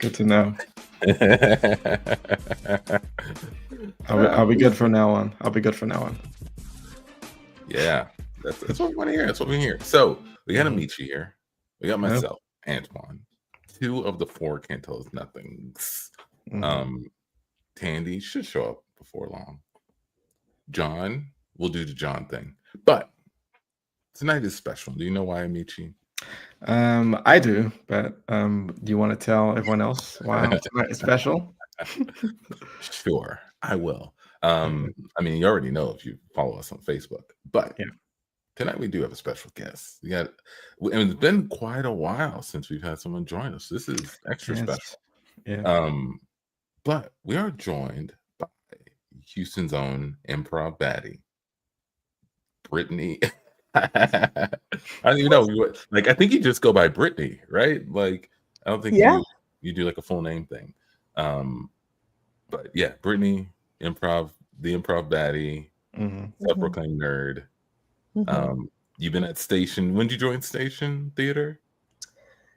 Good to know. I'll be good from now on. I'll be good from now on. Yeah, that's what we want to hear. That's what we hear. So we got Amici here. We got myself, Antoine. 2 of the 4 can't tell us nothings. Tandy should show up before long. John will do the John thing. But tonight is special. Do you know why, Amici? I do, but do you want to tell everyone else why tonight is special? Sure, I will. I mean, you already know if you follow us on Facebook, but tonight we do have a special guest. And it's been quite a while since we've had someone join us. This is extra special. Yeah. But we are joined by Houston's own improv baddie, Brittany. I don't even know. Like, I think you just go by Brittany, right? Like, I don't think you do like a full name thing. But yeah, Brittany, the improv baddie, self-proclaimed nerd. You've been at Station. When did you join Station Theater?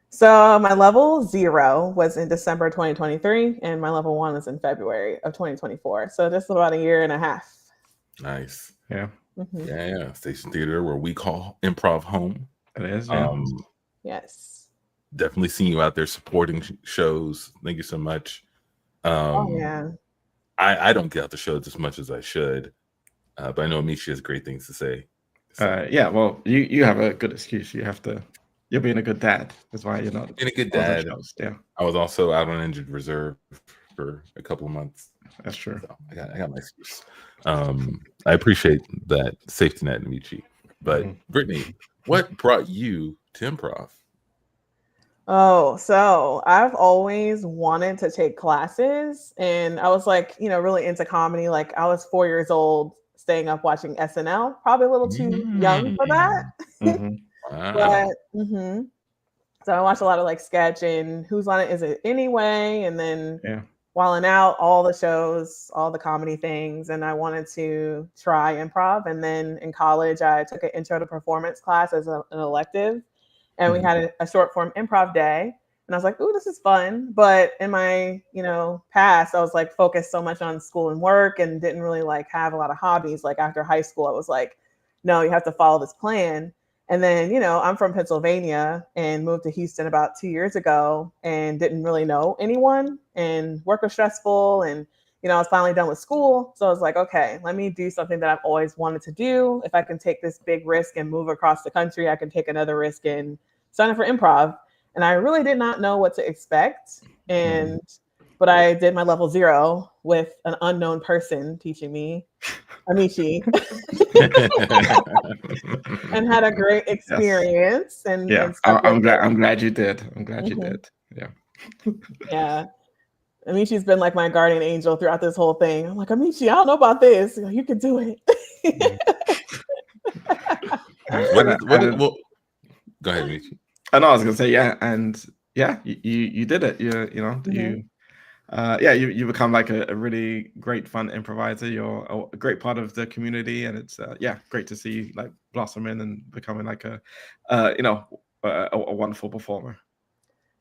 So my level 0 was in December 2023, and my level 1 was in February of 2024. So just about a year and a half. Nice. Yeah. Yeah. Station Theater, where we call improv home. It is. Yes. Definitely seeing you out there supporting shows. Thank you so much. I don't get out the shows as much as I should, but I know Amici has great things to say. So. Yeah. Well, you have a good excuse. You're being a good dad. That's why you're not being a good dad. Yeah. I was also out on injured reserve for a couple of months. That's true. So I got my excuse. I appreciate that safety net, Amici. But Brittany, what brought you to improv? Oh, so I've always wanted to take classes, and I was like, really into comedy. Like I was 4 years old, staying up watching SNL. Probably a little too young for that. Wow. But so I watched a lot of like sketch and Who's on It Is It Anyway, and then Wildin' Out, all the shows, all the comedy things, and I wanted to try improv. And then in college, I took an intro to performance class as an elective, and we had a short form improv day. And I was like, "Ooh, this is fun!" But in my past, I was like focused so much on school and work, and didn't really like have a lot of hobbies. Like after high school, I was like, "No, you have to follow this plan." And then, I'm from Pennsylvania and moved to Houston about 2 years ago and didn't really know anyone, and work was stressful. And, I was finally done with school. So I was like, okay, let me do something that I've always wanted to do. If I can take this big risk and move across the country, I can take another risk and sign up for improv. And I really did not know what to expect. But I did my level 0 with an unknown person teaching me, Amici, and had a great experience. And I'm glad you did. I'm glad you did. Yeah. Yeah. Amici's been like my guardian angel throughout this whole thing. I'm like, Amici, I don't know about this. You can do it. Go ahead, Amici. I know I was gonna say and you did it. You become like a really great fun improviser. You're a great part of the community, and it's great to see you like blossoming and becoming like a wonderful performer.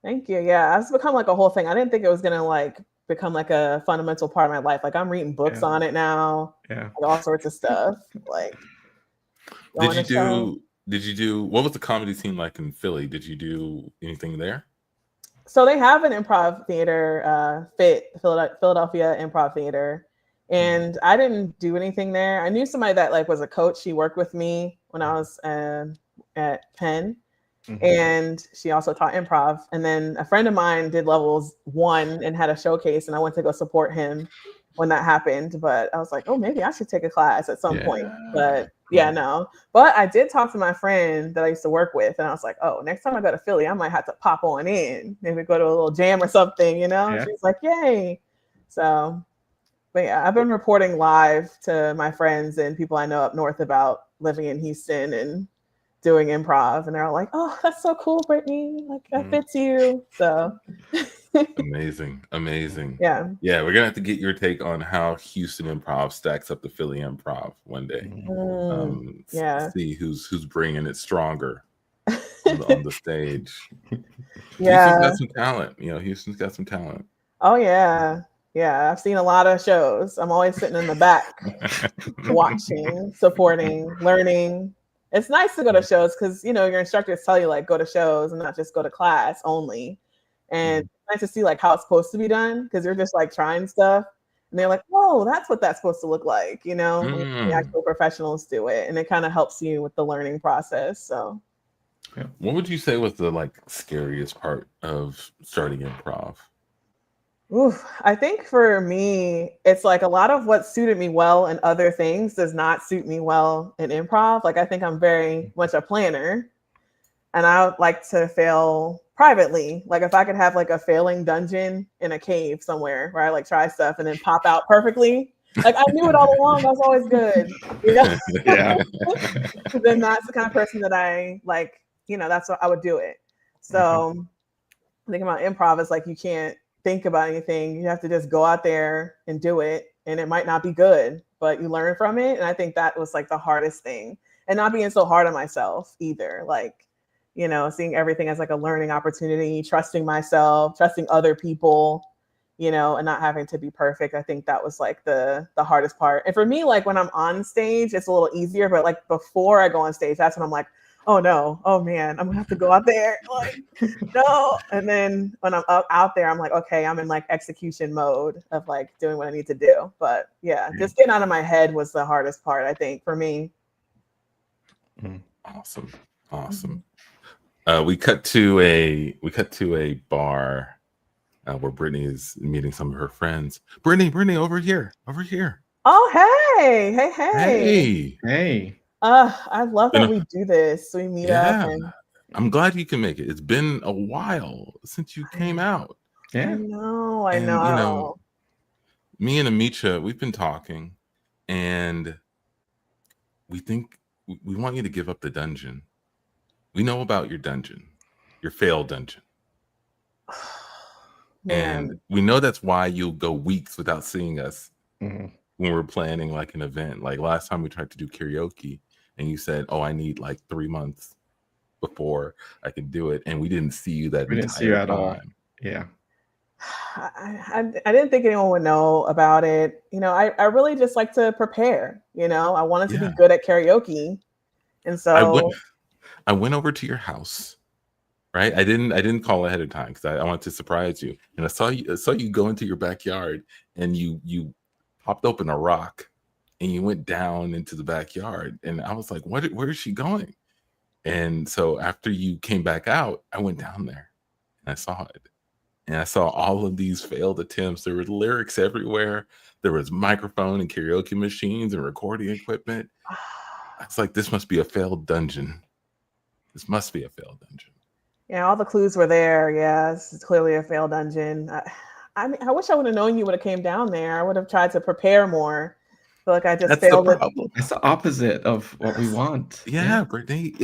Thank you. Yeah, it's become like a whole thing. I didn't think it was gonna like become like a fundamental part of my life. Like I'm reading books on it now. Yeah, like, all sorts of stuff. Like, did you do? What was the comedy scene like in Philly? Did you do anything there? So they have an improv theater, Philadelphia Improv Theater, and I didn't do anything there. I knew somebody that like was a coach. She worked with me when I was at Penn, and she also taught improv. And then a friend of mine did levels 1 and had a showcase, and I went to go support him when that happened. But I was like, oh, maybe I should take a class at some point. But no. But I did talk to my friend that I used to work with, and I was like, oh, next time I go to Philly, I might have to pop on in, maybe go to a little jam or something, She's like, yay. So, but yeah, I've been reporting live to my friends and people I know up north about living in Houston and doing improv, and they're all like, oh, that's so cool, Brittany, like that fits you. So amazing. Yeah, we're gonna have to get your take on how Houston improv stacks up to Philly improv one day. See who's bringing it stronger. on the stage. Houston's Yeah. got some talent. Houston's got some talent. Oh yeah. Yeah. I've seen a lot of shows. I'm always sitting in the back watching, supporting, learning. It's nice to go to shows because your instructors tell you like go to shows and not just go to class only. And it's nice to see like how it's supposed to be done because you're just like trying stuff and they're like, oh, that's what that's supposed to look like, when the actual professionals do it. And it kind of helps you with the learning process. So what would you say was the like scariest part of starting improv? Oof, I think for me, it's like a lot of what suited me well in other things does not suit me well in improv. Like I think I'm very much a planner and I would like to fail privately. Like if I could have like a failing dungeon in a cave somewhere where I like try stuff and then pop out perfectly. Like I knew it all along. That's always good. Yeah. Then that's the kind of person that I like, that's what I would do it. So I think about improv is like you can't think about anything. You have to just go out there and do it. And it might not be good, but you learn from it. And I think that was like the hardest thing. And not being so hard on myself either. Like, seeing everything as like a learning opportunity, trusting myself, trusting other people, and not having to be perfect. I think that was like the hardest part. And for me, like when I'm on stage, it's a little easier, but like before I go on stage, that's when I'm like, oh no, oh man, I'm gonna have to go out there. Like, no. And then when I'm out there, I'm like, okay, I'm in like execution mode of like doing what I need to do. But yeah, just getting out of my head was the hardest part, I think, for me. Awesome. We cut to a bar where Brittany is meeting some of her friends. Brittany, over here. Oh, hey. I love that we do this. We meet up. And I'm glad you can make it. It's been a while since you came out. Yeah. I know. Me and Amicha, we've been talking, and we think we want you to give up the dungeon. We know about your dungeon, your failed dungeon. And we know that's why you'll go weeks without seeing us when we're planning like an event. Like last time we tried to do karaoke and you said, oh, I need like 3 months before I can do it. And we didn't see you that we didn't see you at all. Yeah. I didn't think anyone would know about it. I really just like to prepare. I wanted to be good at karaoke. And so I went over to your house. Right, I didn't call ahead of time because I wanted to surprise you, and I saw you go into your backyard, and you popped open a rock, and you went down into the backyard, and I was like, where is she going? And so after you came back out, I went down there, and I saw it, and I saw all of these failed attempts. There were lyrics everywhere. There was microphone and karaoke machines and recording equipment. I was like, this must be a failed dungeon. This must be a failed dungeon. Yeah, all the clues were there. Yeah, this is clearly a failed dungeon. I mean, I wish I would have known you would have came down there. I would have tried to prepare more. I feel like I just failed it. It's the opposite of what we want. Yeah, Brittany,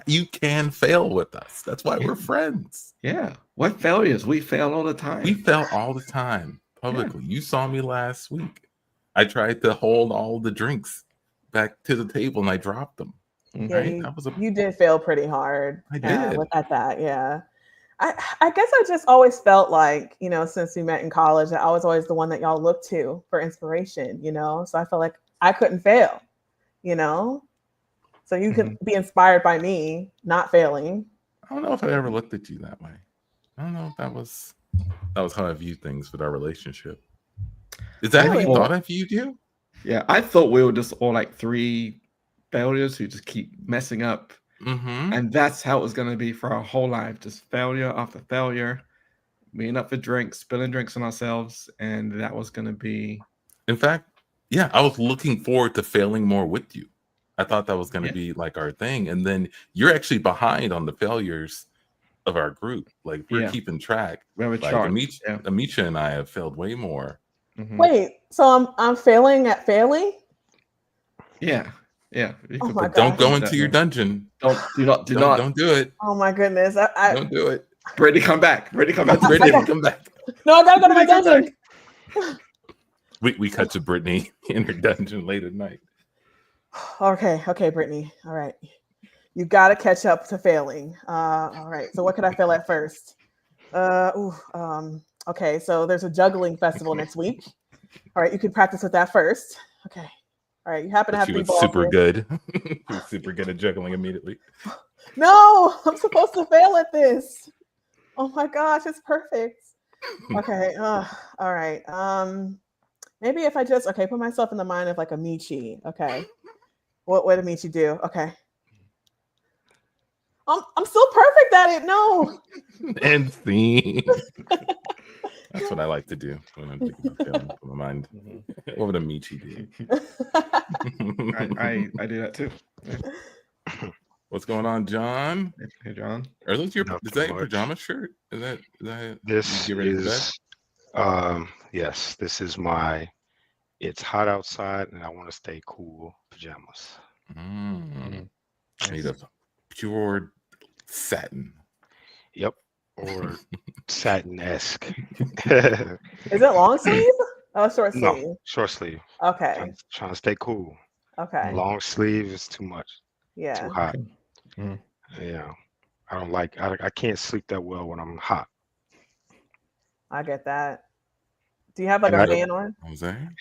you can fail with us. That's why we're friends. Yeah. What failures? We fail all the time. We fail all the time publicly. You saw me last week. I tried to hold all the drinks back to the table and I dropped them. Yeah, right? You did fail pretty hard. I did. At that, yeah. I guess I just always felt like, since we met in college, I was always the one that y'all looked to for inspiration, So I felt like I couldn't fail, So you could be inspired by me not failing. I don't know if I ever looked at you that way. I don't know if that was how I viewed things with our relationship. Is that how you thought I viewed you? Yeah, I thought we were just all like 3 failures who just keep messing up. And that's how it was going to be for our whole life. Just failure after failure, meeting up for drinks, spilling drinks on ourselves. And that was going to be. In fact, yeah, I was looking forward to failing more with you. I thought that was going to be like our thing. And then you're actually behind on the failures of our group. Like we're keeping track. We have a like chart. Amicha and I have failed way more. Wait, so I'm failing at failing? Yeah. Yeah. Oh my God. Don't go into your dungeon. Don't do it. Oh my goodness. Don't do it. Brittany, come back. Brittany, come back. No, I gotta go to my dungeon. We cut to Brittany in her dungeon late at night. Okay, Brittany. All right. You got to catch up to failing. All right. So what could I fail at first? Okay. So there's a juggling festival next week. All right. You can practice with that first. Okay. All right. You happen to have 3 balls. Super good. You're super good at juggling immediately. No, I'm supposed to fail at this. Oh my gosh, it's perfect. Okay. All right. Maybe if I just put myself in the mind of like a Michi. Okay. What would a Michi do? Okay. I'm still perfect at it. No. And scene. That's what I like to do when I'm thinking about failing in my mind. What would a Michi do? I do that too. Yeah. What's going on, John? Hey, John. Are those your pajama shirt? Is that this you get ready is yes, this is my it's hot outside and I want to stay cool pajamas. Made of pure satin. Yep. Or satin-esque. Is it long sleeve? Oh, short sleeve. No, short sleeve. Okay. Trying to stay cool. Okay. Long sleeve is too much. Yeah. Too hot. Yeah. I don't like I can't sleep that well when I'm hot. I get that. Do you have like a fan on?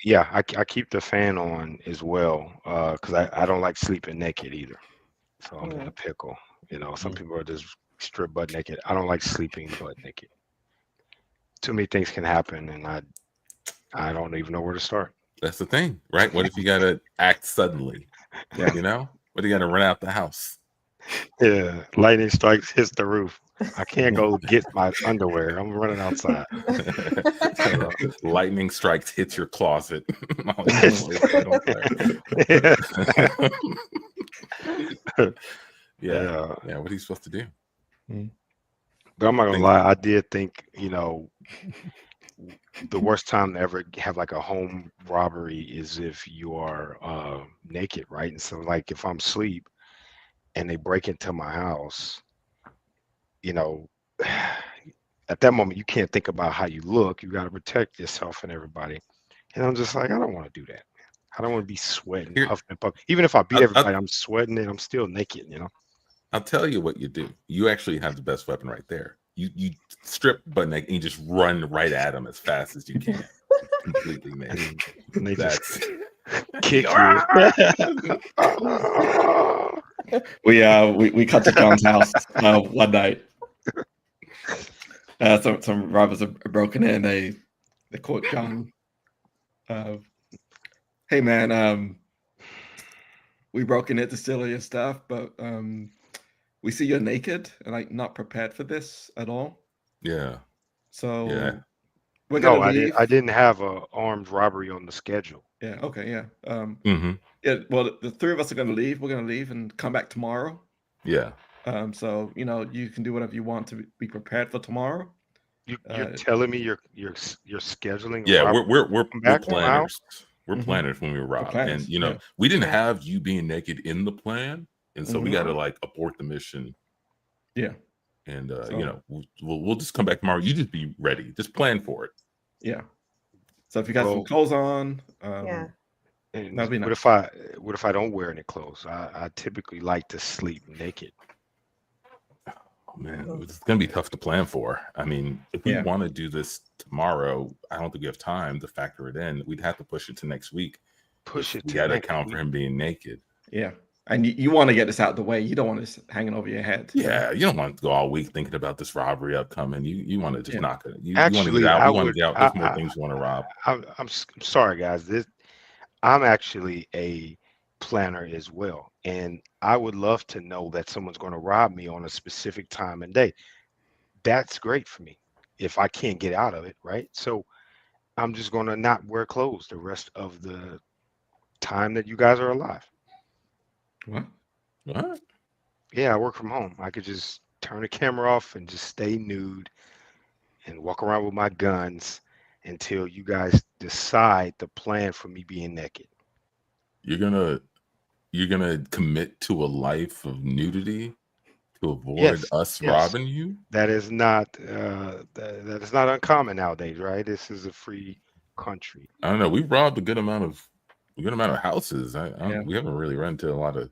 Yeah, I keep the fan on as well because I don't like sleeping naked either. So I'm in a pickle. You know, some people are just strip butt naked. I don't like sleeping butt naked. Too many things can happen, and I don't even know where to start. That's the thing, right? What if you gotta act suddenly? Yeah, you know, what do you gotta run out the house? Yeah, lightning strikes, hits the roof. I can't go get my underwear. I'm running outside. Lightning strikes, hits your closet. Yeah. What are you supposed to do? But I'm not gonna lie. I did think, you know, the worst time to ever have like a home robbery is if you are naked, right? And so, like, if I'm asleep and they break into my house, you know, at that moment you can't think about how you look. You got to protect yourself and everybody. And I'm just like, I don't want to do that. I don't want to be sweating, huffing and puffing. Even if I beat everybody, I'm sweating and I'm still naked, you know. I'll tell you what you do. You actually have the best weapon right there. You strip butt naked and you just run right at them as fast as you can. Completely naked. And they That's just kick you. We cut to John's house one night. Some robbers are broken in. They caught John. Hey man, we broke in it to steal your stuff, but we see you're naked and like not prepared for this at all. Yeah. So yeah. We're gonna leave. I didn't have a armed robbery on the schedule. Yeah. Okay. Yeah. Yeah. Well, the 3 of us are gonna leave. We're gonna leave and come back tomorrow. Yeah. So you know you can do whatever you want to be prepared for tomorrow. You're telling me you're scheduling? Yeah, we're planners. We're planners when we rob, and you know we didn't have you being naked in the plan, and so we got to like abort the mission. Yeah. And you know we'll just come back tomorrow. You just be ready. Just plan for it. Yeah. So if you got some clothes on, and that'd be nice. What if I don't wear any clothes? I typically like to sleep naked. Oh man, it's gonna be tough to plan for. I mean, if we want to do this tomorrow, I don't think we have time to factor it in. We'd have to push it to next week. We got to account for him being naked. Yeah. And you want to get this out of the way. You don't want this hanging over your head. Yeah, you don't want to go all week thinking about this robbery upcoming. You want to just knock it. You Actually, want to get out. You want to get out. There's more things you want to rob. I'm sorry, guys. I'm actually a planner as well, and I would love to know that someone's going to rob me on a specific time and day. That's great for me if I can't get out of it, right? So I'm just going to not wear clothes the rest of the time that you guys are alive. What? Yeah, I work from home. I could just turn the camera off and just stay nude and walk around with my guns until you guys decide the plan for me being naked. You're gonna commit to a life of nudity to avoid us robbing you? That is not that is not uncommon nowadays, right? This is a free country. I don't know. We've robbed a good amount of houses. We haven't really run into a lot of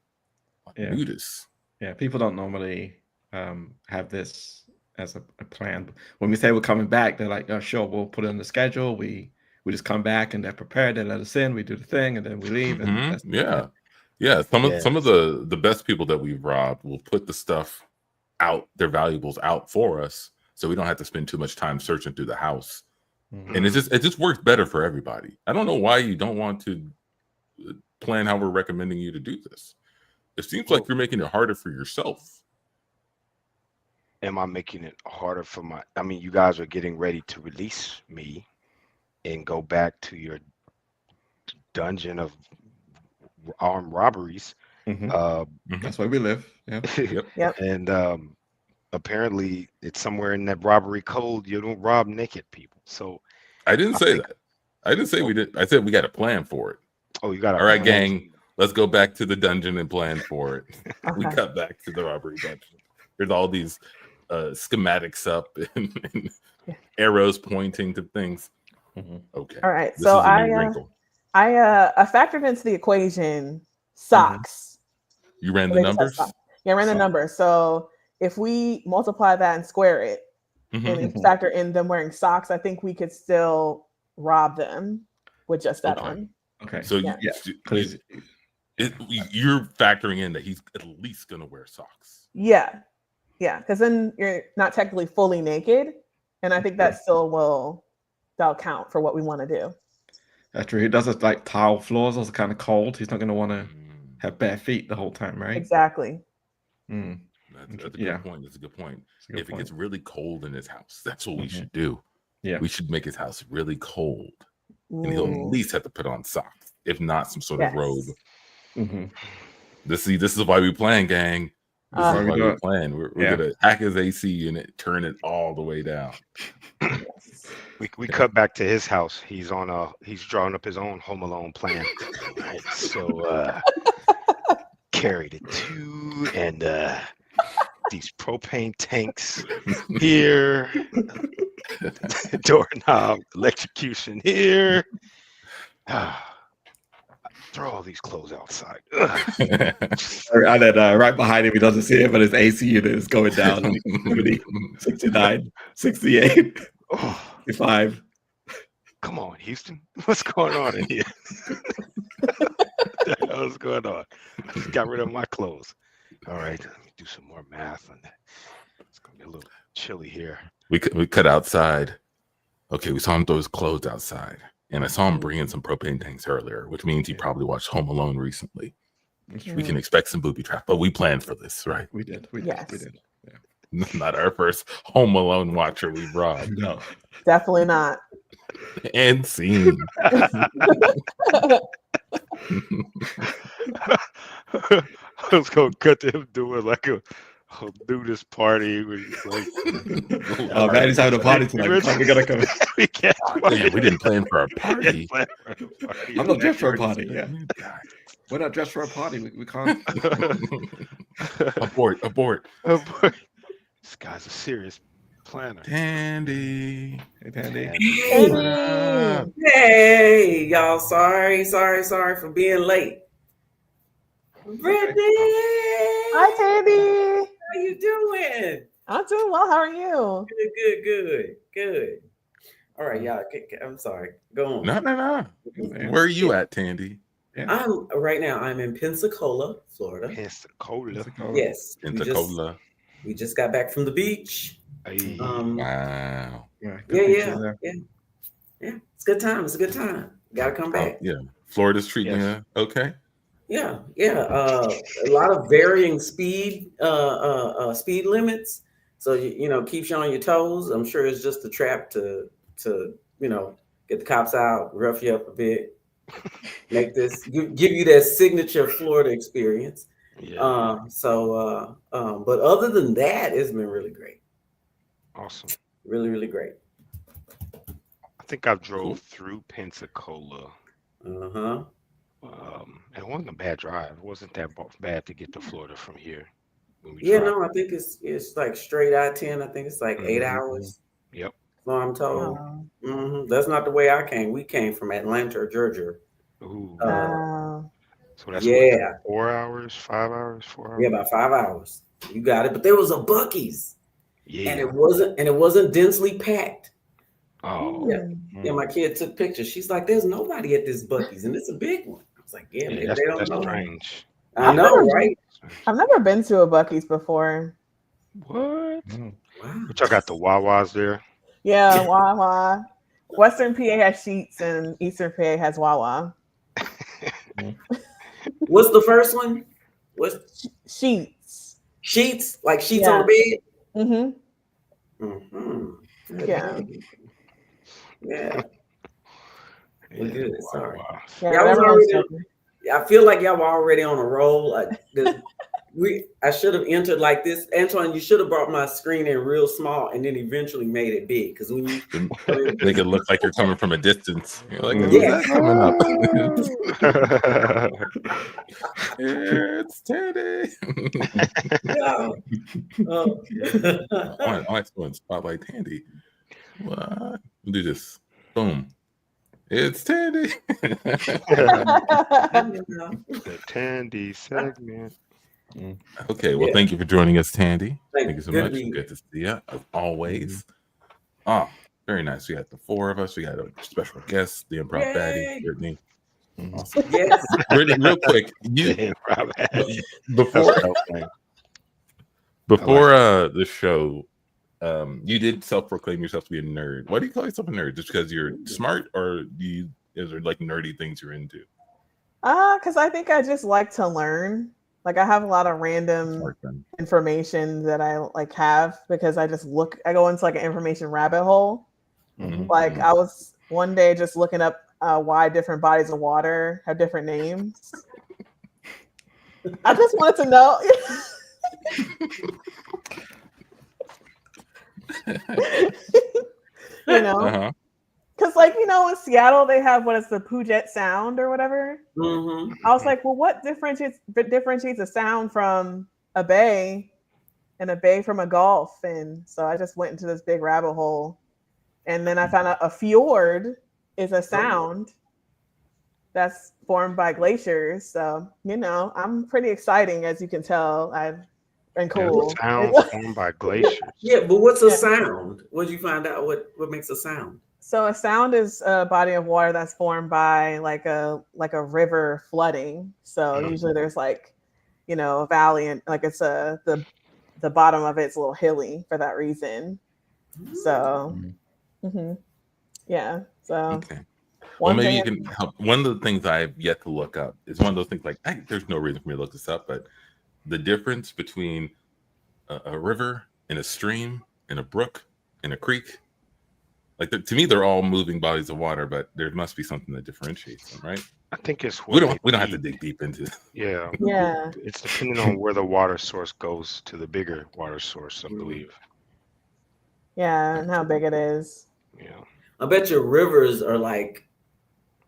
nudists. Yeah, people don't normally have this as a plan. When we say we're coming back, they're like, "Oh, sure, we'll put it on the schedule." We just come back and they're prepared. They let us in. We do the thing, and then we leave. And that's yeah. Some of the best people that we've robbed will put the stuff out, their valuables out for us, so we don't have to spend too much time searching through the house. And it just works better for everybody. I don't know why you don't want to plan how we're recommending you to do this. It seems like you're making it harder for yourself. Am I making it harder for I mean, you guys are getting ready to release me and go back to your dungeon of armed robberies. That's where we live. Yeah. Yep. And apparently it's somewhere in that robbery code you don't rob naked people. So I didn't say that. I didn't say we did. I said we got a plan for it. Oh, you got all right, gang. Let's go back to the dungeon and plan for it. Okay. We cut back to the robbery dungeon. There's all these schematics up and arrows pointing to things. Okay. All right. This So is a new wrinkle. I factored into the equation socks. You ran the numbers? Yeah, I ran the numbers. So if we multiply that and square it, and factor in them wearing socks, I think we could still rob them with just that on. Okay. So you're factoring in that he's at least going to wear socks. Yeah. Because then you're not technically fully naked, and I think that that'll count for what we want to do. That's true. He does it like tile floors. Those are kind of cold. He's not going to want to have bare feet the whole time, right? Exactly. That's a good point. That's a good point. If it gets really cold in his house, that's what we should do. Yeah. We should make his house really cold. And he'll at least have to put on socks, if not some sort of robe. This is why we plan, gang. This is why we plan. We're gonna hack his AC unit, turn it all the way down. We cut back to his house. He's drawing up his own Home Alone plan. Right. So carry the two and these propane tanks here. Doorknob electrocution here. Throw all these clothes outside. And then right behind him, he doesn't see it, but his AC unit is going down. 69, 68, 65. Come on, Houston. What's going on in here? What's going on? I just got rid of my clothes. All right, let me do some more math on that. It's gonna be a little chilly here. We cut outside. Okay, we saw him throw his clothes outside. And I saw him bring in some propane tanks earlier, which means he probably watched Home Alone recently. We can expect some booby trap, but we planned for this, right? We did. Yes. We did. Yeah. Not our first Home Alone watcher we've robbed. No. Definitely not. And scene. I was going to cut to him doing like a nudist party. Like, oh, man, he's having a party tonight. We gotta come. We didn't plan for a party. I'm not dressed for a party. Yeah, we're not dressed for a party. We can't. Abort. This guy's a serious planner. Tandy. Hey, Tandy. Hey, y'all. Sorry for being late. Brittany. Hi, Tandy. How you doing? I'm doing well. How are you? Good. All right, y'all. I'm sorry. Go on. No. Where are you at, Tandy? Yeah. I'm in Pensacola, Florida. Pensacola. Yes. Pensacola. We just got back from the beach. Hey. Wow. Yeah. It's a good time. Gotta come back. Yeah. Florida's treating you okay? Yeah. A lot of varying speed limits. So keeps you on your toes. I'm sure it's just a trap to get the cops out, rough you up a bit, make this give you that signature Florida experience. Yeah. But other than that, it's been really great. Awesome. Really, really great. I think I've drove through Pensacola. It wasn't a bad drive. It wasn't that bad to get to Florida from here. I think it's like straight I-10. I think it's like 8 hours. Yep. So I'm told. That's not the way I came. We came from Atlanta, Georgia. Ooh. So that's Yeah. what, 4 hours, 5 hours, 4 hours. Yeah, about 5 hours. You got it. But there was a Buc-ee's. Yeah. And it wasn't densely packed. Oh. Yeah, my kid took pictures. She's like, "There's nobody at this Buc-ee's, and it's a big one." I was like, "Yeah, maybe they don't that's know." strange. I know, right? I've never been to a Buc-ee's before. What? Wow. But y'all got the Wawas there? Yeah, Wawa. Western PA has Sheets and Eastern PA has Wawa. What's the first one? What's Sheets? Sheets? Like sheets on the bed? Mm-hmm. Mm-hmm. Yeah. Yeah. We're good. Sorry. Yeah, I feel like y'all were already on a roll. I should have entered like this. Antoine, you should have brought my screen in real small and then eventually made it big. Because when you make it look like you're coming from a distance. You're like, who's that coming up? It's Tandy. I want spotlight Tandy. What? We'll do this. Boom. It's Tandy. The Tandy segment. Okay, well, thank you for joining us, Tandy. Thank you so much. Good to see you, as always. Oh, very nice. We got the four of us. We got a special guest, the Improv Baddie, Brittany. Awesome. Yes. Brittany, real quick, before the show, you did self-proclaim yourself to be a nerd. Why do you call yourself a nerd? Just because you're smart, or is there like nerdy things you're into? Because I think I just like to learn. Like I have a lot of random information that I like have because I go into like an information rabbit hole. Mm-hmm. Like I was one day just looking up why different bodies of water have different names. I just wanted to know. You know, because like in Seattle they have what is the Puget Sound or whatever. Mm-hmm. I was like, well, what differentiates a sound from a bay, and a bay from a gulf? And so I just went into this big rabbit hole, and then I found out a fjord is a sound that's formed by glaciers. So I'm pretty exciting, as you can tell. And cool. Sound formed by glaciers. Yeah, but what's a sound? What did you find out? What makes a sound? So a sound is a body of water that's formed by like a river flooding. So usually there's like, a valley, and like it's the bottom of it's a little hilly for that reason. So, yeah. So. Okay. Well, maybe you can help. One of the things I've yet to look up is one of those things like there's no reason for me to look this up, but the difference between a river and a stream and a brook and a creek, like to me, they're all moving bodies of water, but there must be something that differentiates them, right? I think it's we don't have to dig deep into it. Yeah. It's depending on where the water source goes to the bigger water source, I believe. Yeah, and how big it is. Yeah. I bet your rivers are like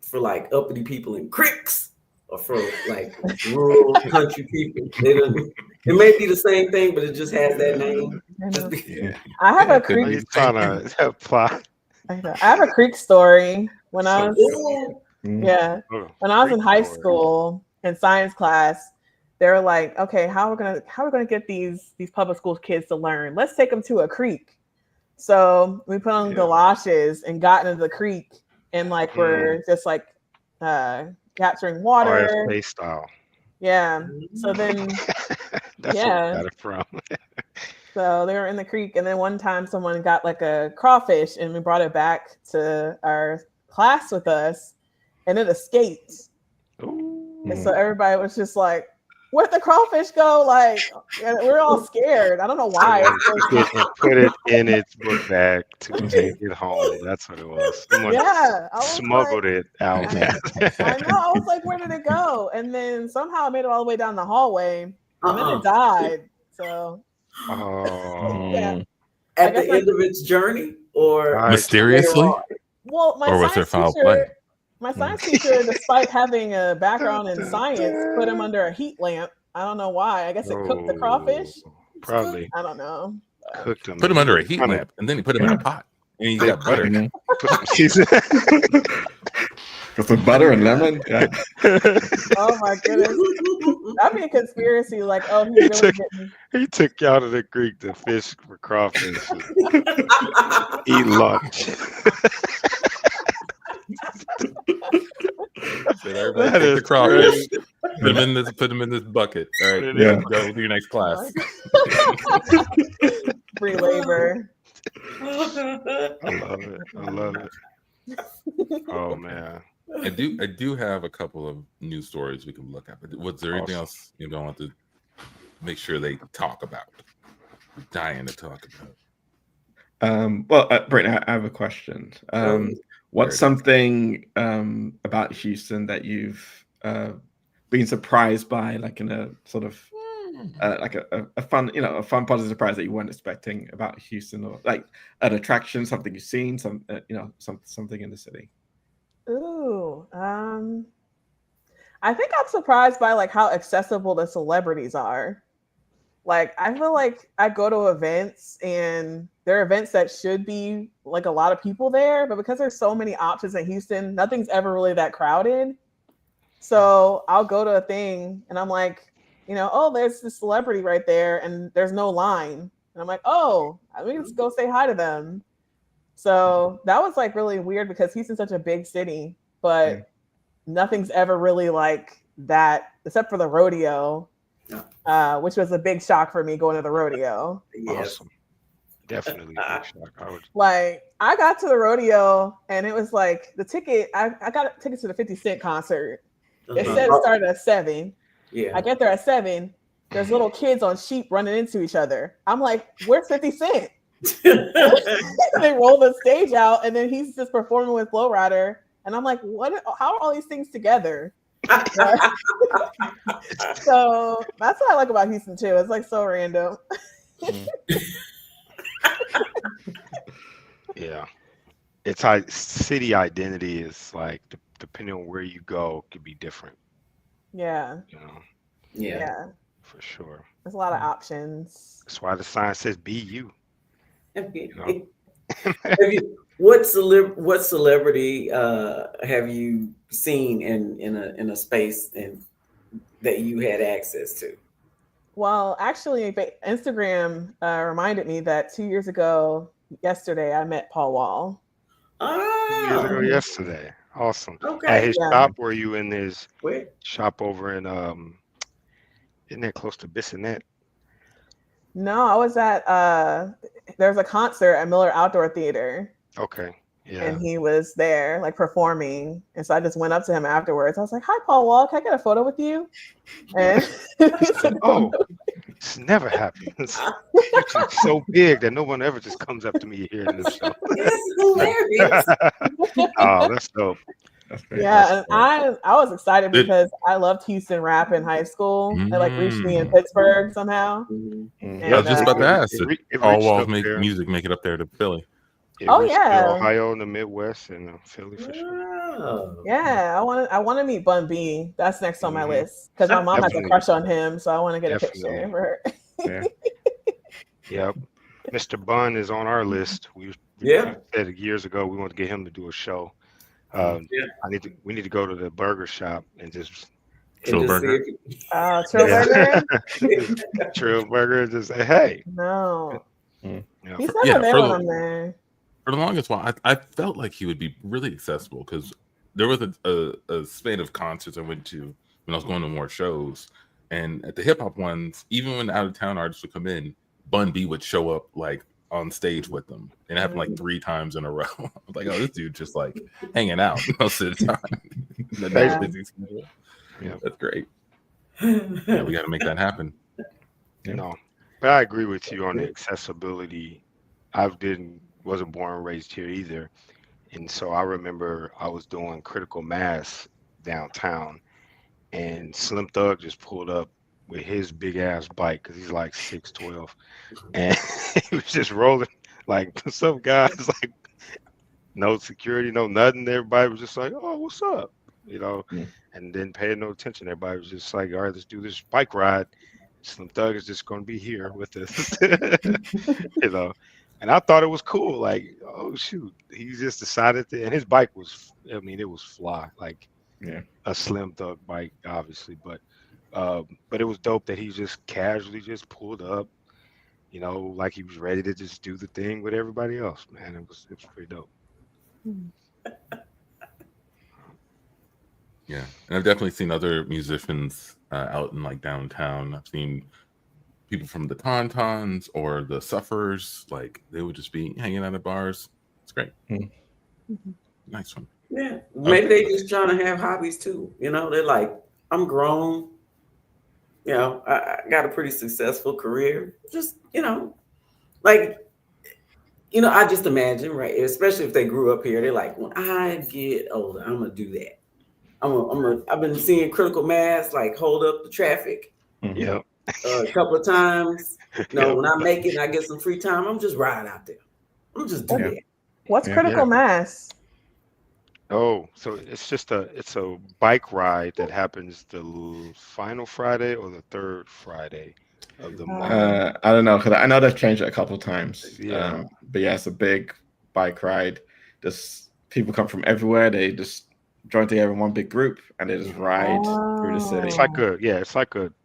for like uppity people in creeks. Or for like rural country people. It may be the same thing, but it just has that name. I have a creek. I have a creek story. When I was in high school in science class, they were like, "Okay, how are we gonna get these public school kids to learn? Let's take them to a creek." So we put on galoshes and got into the creek, and like we're just like capturing water. RFA style. Yeah. So then that's where we got it from. So they were in the creek, and then one time someone got like a crawfish, and we brought it back to our class with us, and it escaped. Ooh. And so everybody was just like, "Where'd the crawfish go?" Like, we're all scared. I don't know why. Put it in its book bag to take it home. That's what it was. Someone smuggled it out. I know. I was like, "Where did it go?" And then somehow it made it all the way down the hallway, and then it died. So, at the end of its journey, or mysteriously. Well, or was there foul play? My science teacher, despite having a background in science, put him under a heat lamp. I don't know why. I guess it cooked the crawfish. Probably. I don't know. Cooked him. Put him under a heat lamp, and then he put him in a pot, and he got butter. With some butter and lemon. Yeah. Oh my goodness, that'd be a conspiracy. Like, oh, he really didn't. He took you out of the creek to fish for crawfish and eat lunch. Said everybody take the crawfish, put them in this bucket. All right, go to your next class. Free labor. I love it. Oh man. I do have a couple of news stories we can look at. But was there anything else you don't want to make sure they talk about? We're dying to talk about. Well, Brittany, I have a question. What's something about Houston that you've been surprised by, like in a sort of like a fun, a fun positive surprise that you weren't expecting about Houston, or like an attraction, something you've seen, something in the city? Ooh, I think I'm surprised by like how accessible the celebrities are. Like, I feel like I go to events and there are events that should be like a lot of people there, but because there's so many options in Houston, nothing's ever really that crowded. So I'll go to a thing and I'm like, oh, there's this celebrity right there and there's no line. And I'm like, oh, I mean, let's go say hi to them. So that was like really weird because Houston's such a big city, but nothing's ever really like that except for the rodeo, which was a big shock for me going to the rodeo. Yes. Awesome. Definitely a big shock. I got to the rodeo and it was like the ticket, I got tickets to the 50 Cent concert. It said it started at 7. Yeah. I get there at 7. There's little kids on sheep running into each other. I'm like, where's 50 Cent? They roll the stage out and then he's just performing with Flow Rider. And I'm like, how are all these things together? So that's what I like about Houston too. It's like so random. Yeah. It's like city identity is like depending on where you go could be different. Yeah. Yeah. For sure. There's a lot of options. That's why the sign says be you. What celebrity have you seen in a space and that you had access to? Well, actually, Instagram reminded me that 2 years ago, yesterday, I met Paul Wall. 2 years ago yesterday. Awesome. Okay. At his shop, were you in his shop over in isn't that close to Bissonnette? No, I was at there's a concert at Miller Outdoor Theater. Okay. Yeah. And he was there like performing. And so I just went up to him afterwards. I was like, hi, Paul Wall, can I get a photo with you? And he said, oh, this never happens. You're so big that no one ever just comes up to me here in the show. It's hilarious. Oh, that's dope. Yeah, and I was excited because I loved Houston rap in high school. It like reached me in Pittsburgh somehow. And, I was just about to ask. All Walls make it up there to Philly. Ohio and the Midwest and Philly for sure. Yeah, I want to meet Bun B. That's next on my list because my mom has a crush on him, so I want to get a picture of her. Yep, Mr. Bun is on our list. We said years ago we want to get him to do a show. We need to go to the burger shop and just Trill Burger. Trill Burger. Trill Burger. Just say hey. No, he's never there when I'm there. For the longest while, I felt like he would be really accessible because there was a spate of concerts I went to when I was going to more shows, and at the hip hop ones, even when out of town artists would come in, Bun B would show up like on stage with them, and it happened like 3 times in a row. I was like, oh, this dude just like hanging out most of the time. That's great. Yeah, we got to make that happen. But I agree with you on the accessibility. Wasn't born and raised here either, and so I remember I was doing Critical Mass downtown, and Slim Thug just pulled up with his big ass bike because he's like 6'12", and he was just rolling like some guys, like no security, no nothing. Everybody was just like, "Oh, what's up?" and then paying no attention. Everybody was just like, "All right, let's do this bike ride." Slim Thug is just going to be here with us, And I thought it was cool. Like, oh shoot, he just decided to, and his bike was, I mean, it was fly, like a slim thug bike, obviously, but it was dope that he just casually just pulled up, you know, like he was ready to just do the thing with everybody else. Man, it was pretty dope. Yeah, and I've definitely seen other musicians out in like downtown. I've seen people from the Tauntauns or the Sufferers, like they would just be hanging out at bars. It's great. Nice one. Yeah, maybe they just trying to have hobbies too. You know, they're like, I'm grown. You know, I got a pretty successful career. Just, you know, like, you know, I just imagine, right? Especially if they grew up here, they're like, when I get older, I'm gonna do that. I've been seeing Critical Mass like hold up the traffic. Yeah. A couple of times. You know, when I make it and I get some free time, I'm just riding out there. I'm just doing it. What's Critical Mass? Oh, so it's a bike ride that happens the final Friday or the third Friday of the month. I don't know, because I know they've changed it a couple of times. Yeah. But yeah, it's a big bike ride. Just people come from everywhere. They just join together in one big group and they just ride through the city. It's like a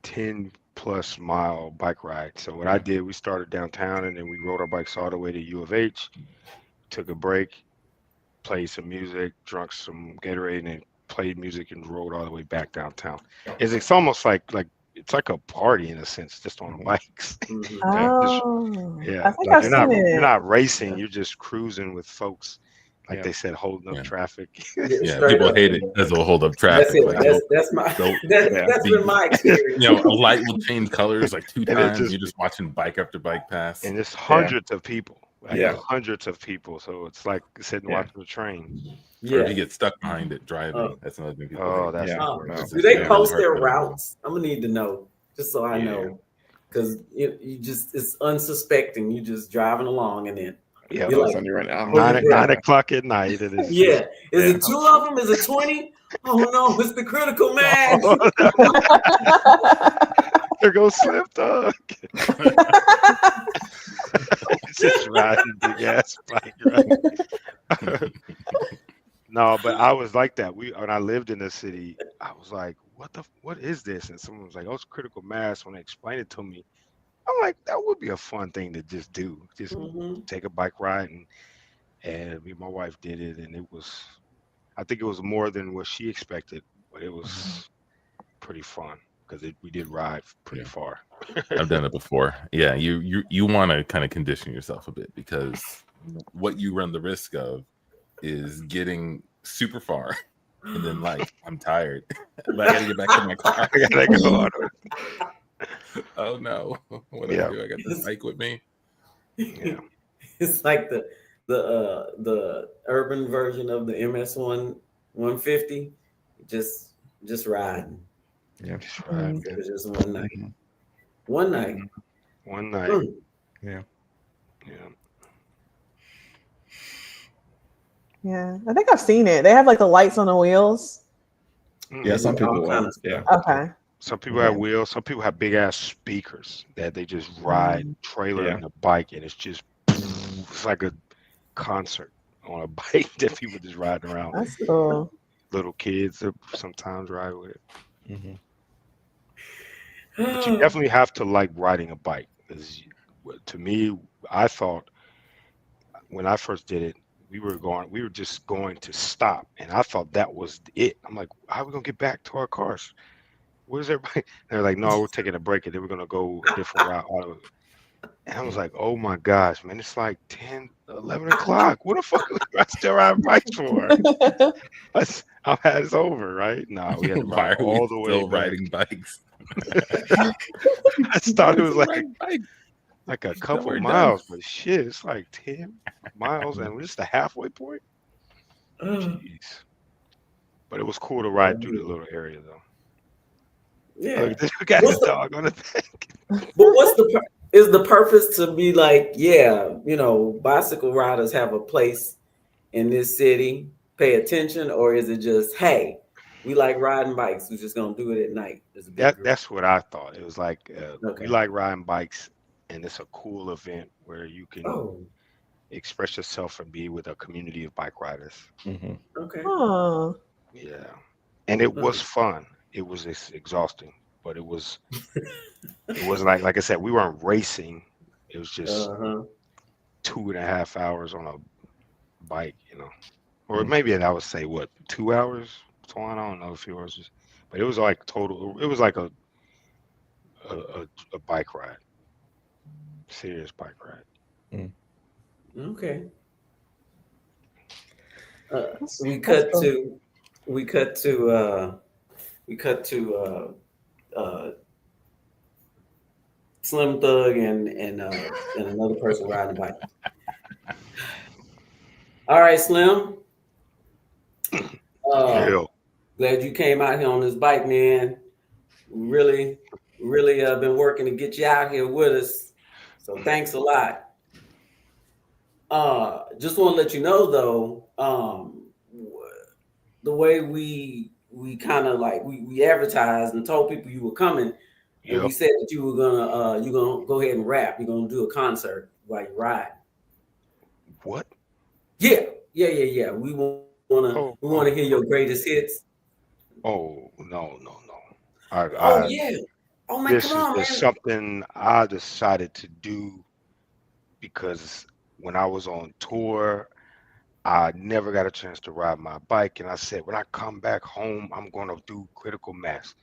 10+ mile bike ride. So what I did, we started downtown and then we rode our bikes all the way to U of H, took a break, played some music, drunk some Gatorade, and then played music and rode all the way back downtown. It's almost like it's like a party in a sense, just on bikes. I think I've seen it. You're not racing, you're just cruising with folks. Like they said, holding up traffic. People hate it because they'll hold up traffic. That's been my experience. You know, a light will change colors like 2 times. You're just watching bike after bike pass. And it's hundreds of people. Hundreds of people. So it's like sitting watching the train. Or if you get stuck behind it driving. That's another thing. Do they post their routes? I'm gonna need to know, just so I know. Because you just, it's unsuspecting. You just driving along and then you're like, 9 o'clock at night. It is. Is it 2 of them? Is it 20? Oh no, it's the Critical Mass. There goes Slim Thug. Just riding big ass bike. Right? No, but I was like that. When I lived in the city, I was like, what is this? And someone was like, oh, it's Critical Mass. When they explained it to me, I'm like, that would be a fun thing to just do. Just take a bike ride, and me and my wife did it, and I think it was more than what she expected, but it was pretty fun because we did ride pretty far. I've done it before. Yeah, you want to kind of condition yourself a bit, because what you run the risk of is getting super far and then like, I'm tired. I gotta get back to my car. I gotta go on. Oh no, what do I do? I got this bike with me. It's like the urban version of the MS-1 150, just riding. Just riding. It was just one night. One night. Yeah, I think I've seen it. They have like the lights on the wheels. Yeah, some people will. Okay. Some people have wheels. Some people have big ass speakers that they just ride trailer and a bike, and it's like a concert on a bike that people just riding around. That's cool. Little kids sometimes ride with it. But you definitely have to like riding a bike. To me, I thought when I first did it, we were just going to stop, and I thought that was it. I'm like, how are we gonna get back to our cars? Where's everybody? They're like, no, we're taking a break, and then we're gonna go a different route. And I was like, oh my gosh, man, it's like 10, 11 o'clock. What the fuck are we still riding bikes for? It's over, right? No, we had to ride all the way. Still riding bikes. I thought it was like a couple miles, but shit, it's like 10 miles, and we're just the halfway point. Jeez. But it was cool to ride through the little area, though. Yeah, we got this dog on the back. But is the purpose to be like, bicycle riders have a place in this city, pay attention, or is it just, hey, we like riding bikes, we're just gonna do it at night? That's what I thought. It was like we like riding bikes and it's a cool event where you can Oh, express yourself and be with a community of bike riders. Mm-hmm. okay. Oh, Yeah, and it was Oh, fun. It was exhausting, but it was like I said, we weren't racing. It was just uh-huh. 2.5 hours on a bike, or maybe I would say what 2 hours. So I don't know if it was just, but it was like total. It was like a bike ride, serious bike ride. Okay. Uh, that's we that's cut cool. to we cut to we cut to Slim Thug and another person riding a bike. All right, Slim. Uh, Yeah. glad you came out here on this bike, man. Really, really been working to get you out here with us. So thanks a lot. Just want to let you know though, the way we kind of like we advertised and told people you were coming, and we Yep. said that you gonna go ahead and rap. You're gonna do a concert while you ride. What? Yeah, yeah. Oh, We wanna oh, hear your greatest hits. oh, no, no, no. I, Oh I, yeah. Oh man, come this is on, just man. something I decided to do because when I was on tour, I never got a chance to ride my bike, and I said, when I come back home, I'm gonna do critical mass.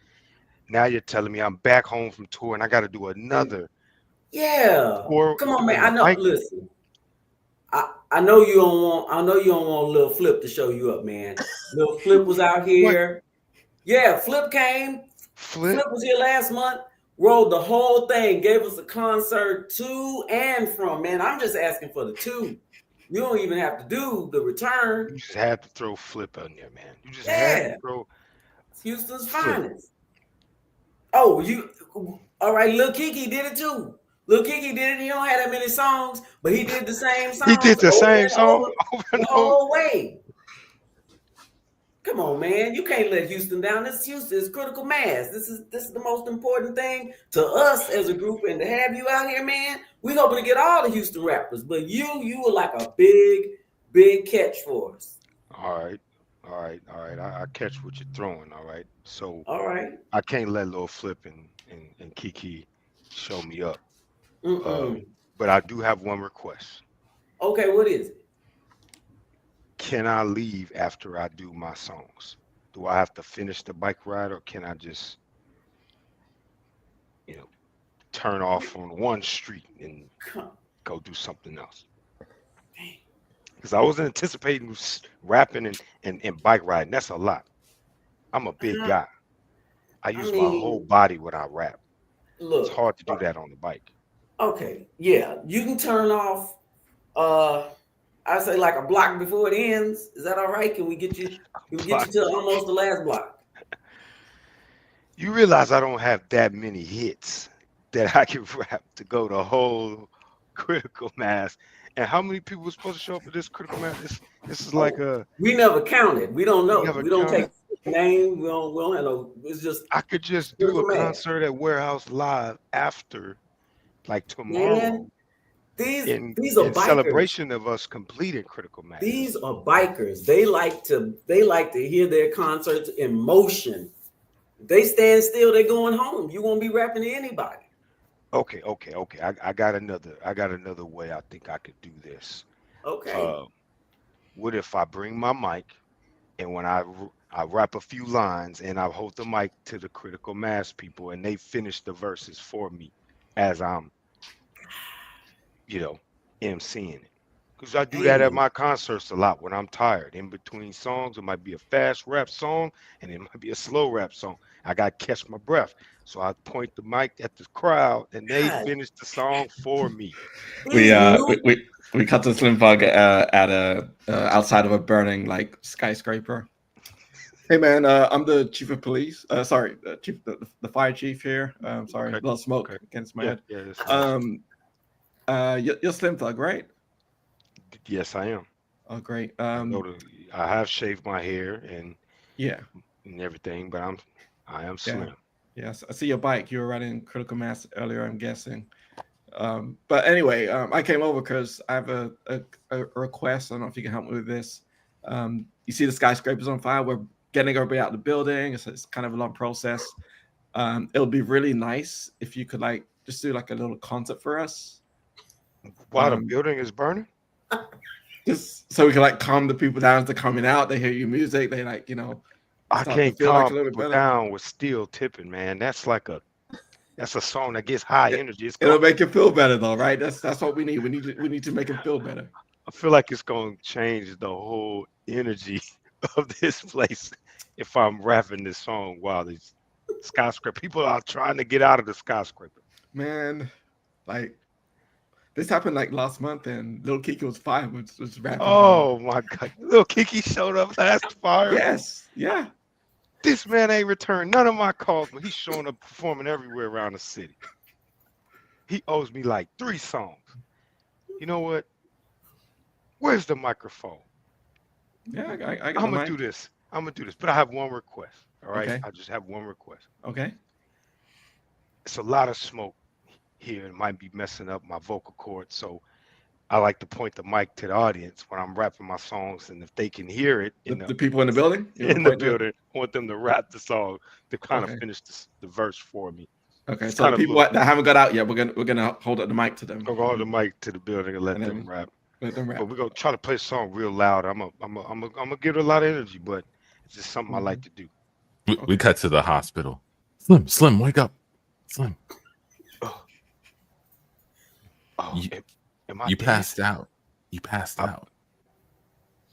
Now you're telling me I'm back home from tour, and I got to do another Yeah. tour Come on, man. doing I the know. bike. Listen, I know you don't want. I know you don't want Lil Flip to show you up, man. Lil Flip was out What? here. Yeah, Flip came. Flip? Flip was here last month. Rode the whole thing. Gave us a concert to and from. Man, I'm just asking for the two. You don't even have to do the return. You just had to throw Flip on there, man. You just had to Yeah, throw it's Houston's Flip. finest. Oh, you all right? Lil Kiki did it too. Lil Kiki did it. He don't have that many songs, but he did the same He did songs the over same and song over over and the over. whole way. Come on, man. You can't let Houston down. This Houston is critical mass. This is the most important thing to us as a group, and to have you out here, man. We hoping to get all the Houston rappers, but you were like a big catch for us. All right. All right. All right. I catch what you're throwing. All right. So All right. I can't let Lil Flip and Kiki show me up. Mm-mm. But I do have one request. Okay, what is it? Can I leave after I do my songs? Do I have to finish the bike ride, or can I just, you know, turn off on one street and Come, go do something else? Because I wasn't anticipating rapping and bike riding. That's a lot. I'm a big I, guy. I I use my whole mean, body when I rap. It's look. hard to do that on the bike. Okay, yeah, you can turn off. Uh, I say like a block before it ends. Is that all right? Can we get you? Can we get you But to almost the last block? you realize I don't have that many hits that I can rap to go the whole critical mass. And how many people were supposed to show up for this critical mass? This is like Oh, we never counted. We don't you know. never We don't counted. take name. We don't have no. It's just I could just do a critical mass. concert at Warehouse Live after, like tomorrow, Man, these in these are in bikers. celebration of us completing critical mass. These are bikers. They like to hear their concerts in motion. If they stand still, they're going home. You won't be rapping to anybody. Okay. I got another way I think I could do this. Okay. Uh, what if I bring my mic and when I rap a few lines and I hold the mic to the critical mass people and they finish the verses for me as I'm, you know, emceeing it. Because I do that at Hey, my concerts a lot when I'm tired. In between songs, it might be a fast rap song and it might be a slow rap song. I got to catch my breath. So I point the mic at the crowd and they God, finish the song for me. We these uh new. we we, we cut to Slim Bug at a outside of a burning like skyscraper. Hey man, I'm the chief of police. Sorry, the fire chief here. Sorry, a Okay. little smoke Okay. against my Yeah. head. Yeah. That's fine. Um, you're Slim Thug, right? Yes, I am. Oh, great. I have shaved my hair Yeah, and everything, but I am yeah, slim. yes. I see your bike. You were riding critical mass earlier. I'm guessing. But anyway, I came over because I have a request. I don't know if you can help me with this. You see the skyscrapers on fire. We're getting everybody out of the building. It's kind of a long process. It would be really nice if you could like just do like a little concert for us while the building is burning. Just so we can like calm the people down as they're coming out. They hear your music. They like, I can't calm people down with steel tipping, man. That's a song that gets high energy. It'll make you feel better though, right? That's what we need. We need to make it feel better. I feel like it's gonna change the whole energy of this place if I'm rapping this song while these skyscraper people are trying to get out of the skyscraper. Man, like this happened like last month, and Lil Kiki was fine. Was rapping. Oh my God, Lil Kiki showed up last fire. Yes, yeah. This man ain't returned none of my calls, but he's showing up performing everywhere around the city. He owes me like 3 songs. You know what? Where's the microphone? Yeah, I'm gonna do this. But I have one request. All right. Okay. I just have one request. Okay. It's a lot of smoke here. It might be messing up my vocal cords. So I like to point the mic to the audience when I'm rapping my songs, and if they can hear it, the people in the building, I want them to rap the song to kind of finish the verse for me. Okay, it's so the people that haven't got out yet, we're gonna hold up the mic to them. I'll hold the mic to the building and let them rap. But we're gonna try to play a song real loud. I'm gonna give it a lot of energy, but it's just something I like to do. We cut to the hospital. Slim, wake up, Slim. You passed out. You passed out.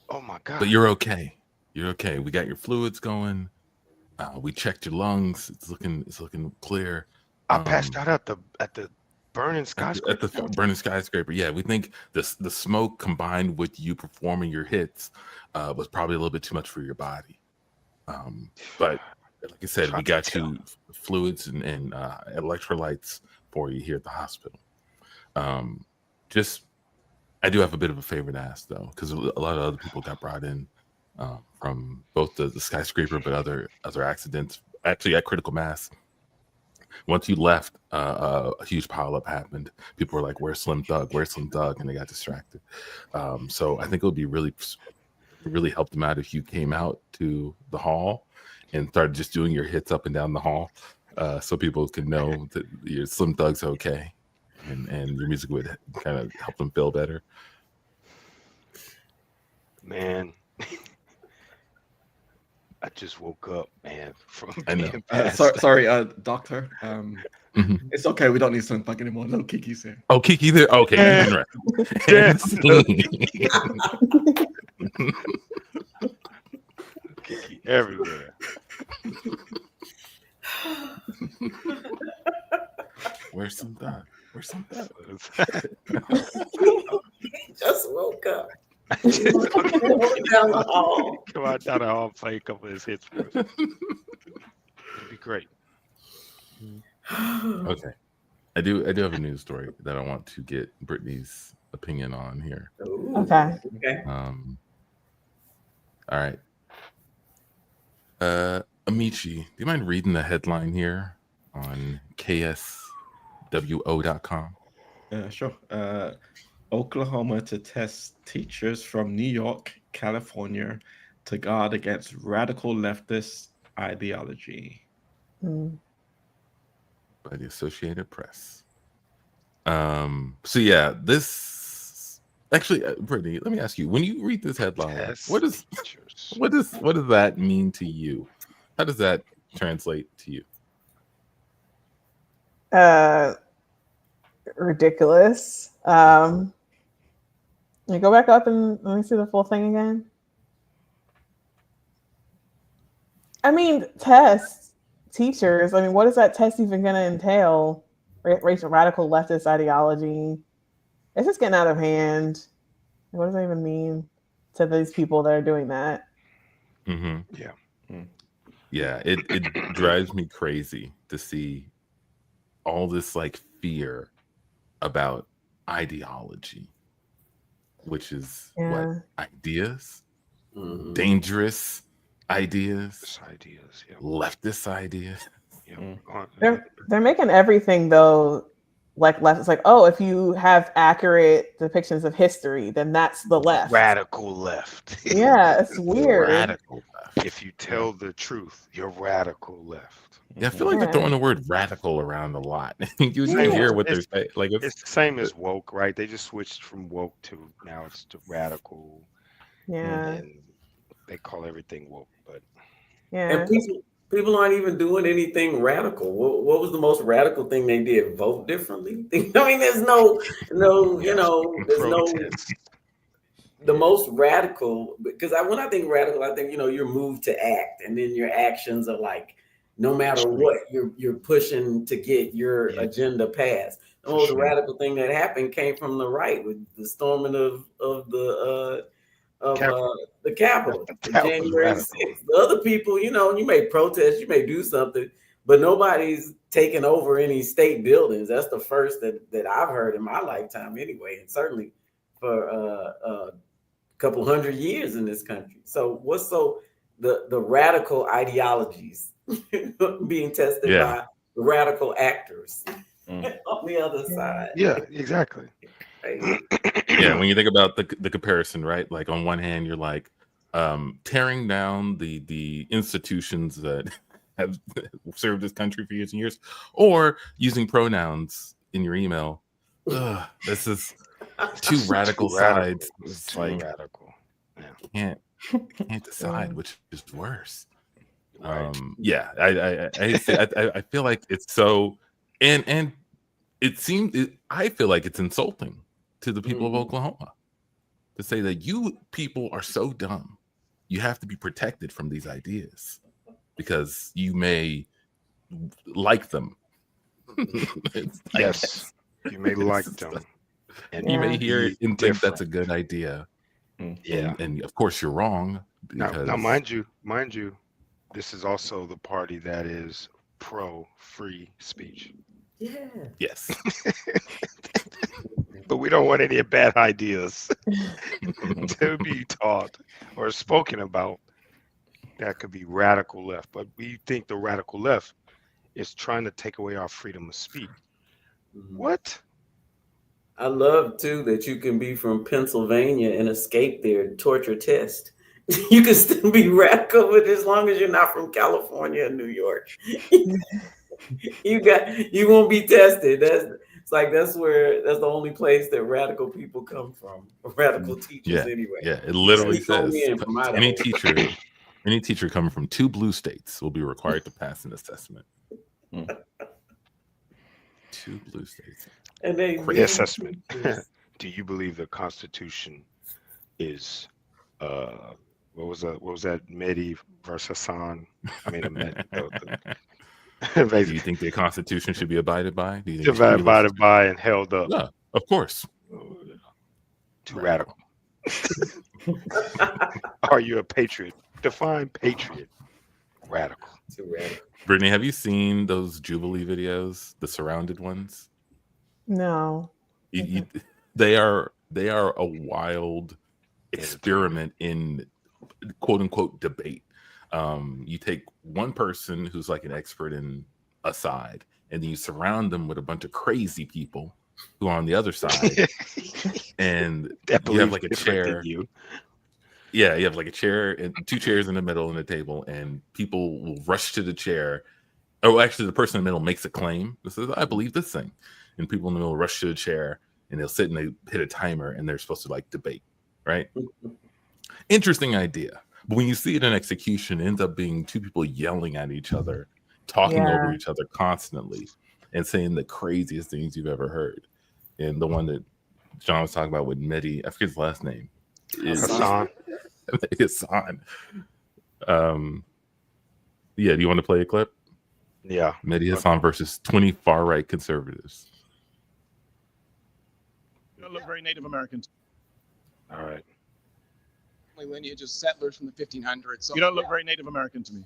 Oh my God! But you're okay. You're okay. We got your fluids going. We checked your lungs. It's looking clear. I passed out at the burning skyscraper. At the burning skyscraper. Yeah, we think the smoke combined with you performing your hits was probably a little bit too much for your body. But like I said, we got you fluids and electrolytes for you here at the hospital. I do have a bit of a favor to ask though, because a lot of other people got brought in from both the skyscraper, but other accidents. Actually, at critical mass, once you left, a huge pileup happened. People were like, "Where's Slim Thug? Where's Slim Thug?" And they got distracted. So I think it would be really help them out if you came out to the hall and started just doing your hits up and down the hall, so people can know that your Slim Thug's okay. And your music would kind of help them feel better. Man, I just woke up, man. I know. Sorry, doctor. It's okay. We don't need Slim Thug anymore. No Kiki's here. Oh, Kiki there. Okay, right. Kiki everywhere. Where's Slim Thug? Where's Slim Thug? Just woke up. Come on down the hall, play a couple of his hits for us. It'd be great. Okay, I do have a news story that I want to get Brittany's opinion on here. Okay. All right. Amici, do you mind reading the headline here on KSWO.com? Sure. Oklahoma to test teachers from New York, California to guard against radical leftist ideology. By the Associated Press. So yeah, this actually, Brittany, let me ask you: when you read this headline, what does that mean to you? How does that translate to you? Ridiculous. You go back up and let me see the full thing again. I mean, tests teachers. I mean, what is that test even going to entail? Racial radical leftist ideology. It's just getting out of hand. What does that even mean to these people that are doing that? Mm-hmm. Yeah. Yeah. It drives me crazy to see all this like fear about ideology, which is what ideas, dangerous ideas, leftist ideas. They're making everything though like left. It's like, oh, if you have accurate depictions of history, then that's the left. Radical left. Yeah, it's weird. Radical left. If you tell the truth, you're radical left. Yeah, I feel like they're throwing the word radical around a lot. You hear what they're saying. Like it's the same as woke, right? They just switched from woke to now it's to radical. Yeah. And they call everything woke, but yeah. And people aren't even doing anything radical. What was the most radical thing they did? Vote differently? I mean, there's no, you know, there's protest. The most radical, because when I think radical, I think, you know, you're moved to act, and then your actions are like, no matter what, you're pushing to get your agenda passed. The most radical thing that happened came from the right with the storming of the Capitol, January 6th. The other people, you know, you may protest, you may do something, but nobody's taken over any state buildings. That's the first that I've heard in my lifetime, anyway, and certainly for a couple hundred years in this country. So what's the radical ideologies being tested by the radical actors on the other side? Yeah, exactly. Yeah, when you think about the comparison, right? Like on one hand, you're like tearing down the institutions that have served this country for years and years, or using pronouns in your email. This is two radical sides. It's like radical. Yeah. Can't decide which is worse. Right. Yeah, I feel like it's so, and it seems I feel like it's insulting to the people of Oklahoma to say that you people are so dumb. You have to be protected from these ideas because you may like them. Yes, you may like them. And you may hear it and think that's a good idea. Yeah. And of course you're wrong. Now, mind you, this is also the party that is pro free speech. Yeah. Yes. But we don't want any bad ideas to be taught or spoken about that could be radical left. But we think the radical left is trying to take away our freedom of speech. What? I love too that you can be from Pennsylvania and escape their torture test. You can still be radical, but as long as you're not from California and New York, you won't be tested. That's the only place that radical people come from. Radical teachers, anyway. Yeah, it literally says any teacher coming from 2 blue states will be required to pass an assessment. 2 blue states. And they assessment. Do you believe the Constitution is what was that Mehdi versus Hassan? I mean, do you think the Constitution should be abided by? Do you think abided by and held up? Yeah, of course. Too radical. Are you a patriot? Define patriot. Radical. Too radical. Brittany, have you seen those Jubilee videos, the surrounded ones? No. They are a wild experiment in quote unquote debate. You take one person who's like an expert in a side, and then you surround them with a bunch of crazy people who are on the other side, and you have like a chair. Yeah, you have like a chair and 2 chairs in the middle and a table, and people will rush to the chair. Oh, actually, the person in the middle makes a claim. It says, "I believe this thing," and people in the middle rush to the chair, and they'll sit and they hit a timer, and they're supposed to like debate, right? Interesting idea. But when you see it in execution, it ends up being 2 people yelling at each other, talking over each other constantly, and saying the craziest things you've ever heard. And the one that John was talking about with Mehdi, I forget his last name. Hassan. Hassan. Yeah, do you want to play a clip? Yeah. Mehdi Hassan versus 20 far-right conservatives. You don't look very Native American. All right. Lineage of settlers from the 1500s. So, you don't look very Native American to me.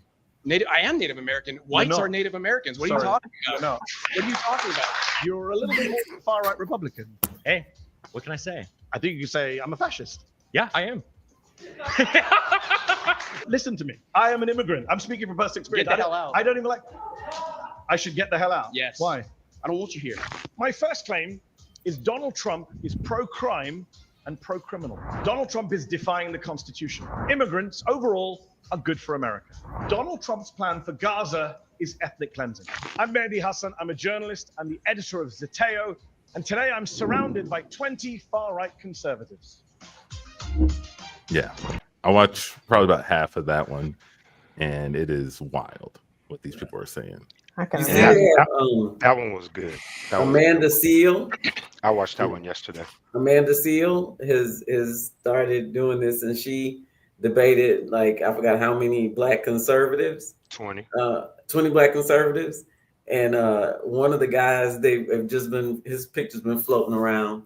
I am Native American. Whites are Native Americans. What are you talking about? No. What are you talking about? You're a little bit more far-right Republican. Hey, what can I say? I think you can say I'm a fascist. Yeah, I am. Listen to me. I am an immigrant. I'm speaking from personal experience. Get the hell out. I don't even like. I should get the hell out. Yes. Why? I don't want you here. My first claim is Donald Trump is pro-crime and pro-criminal. Donald Trump is defying the Constitution. Immigrants overall are good for America. Donald Trump's plan for Gaza is ethnic cleansing. I'm Mehdi Hassan. I'm a journalist. I'm the editor of Zeteo. And today I'm surrounded by 20 far-right conservatives. Yeah. I watched probably about half of that one, and it is wild what these people are saying. I can that one was good. Amanda Seal. I watched that one yesterday. Amanda Seal has started doing this, and she debated, like, I forgot how many black conservatives. 20 black conservatives. And one of the guys, his picture's been floating around.